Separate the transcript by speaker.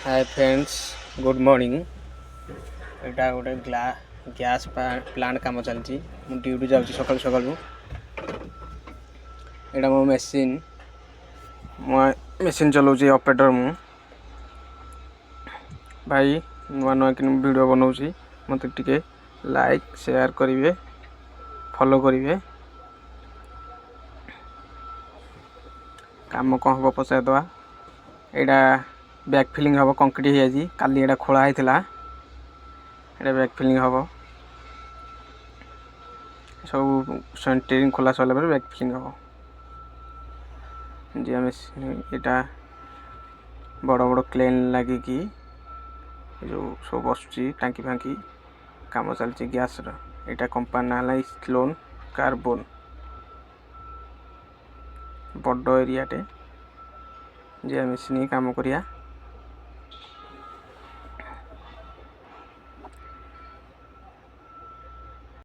Speaker 1: Hi friends good morning. एटा गोटे gas plant काम चलती। मु ड्यूटी जाऊँ सकाल सकाल। एटा मो मेसीन चलाऊँ ऑपरेटर मु भाई नुआ नुआ कि वीडियो बनाऊँ मत टिके लाइक शेयर करेंगे फॉलो करेंगे। काम कौन हम पचार दवा यहाँ बैक फिलिंग हम कंक्रीट हो जाए काली यहाँ खोला होता है बैक फिलिंग हम सब सेंटरिंग खोला सरला बैक फिलिंग हम जी आम यहाँ बड़ बड़ क्लेन लगिकी जो सब बस टांकी फांकी काम चलती गैस यहाँ कंपनी ना स्लोन कार्बन बड़ एरियाटे जे मेसीन काम करिया।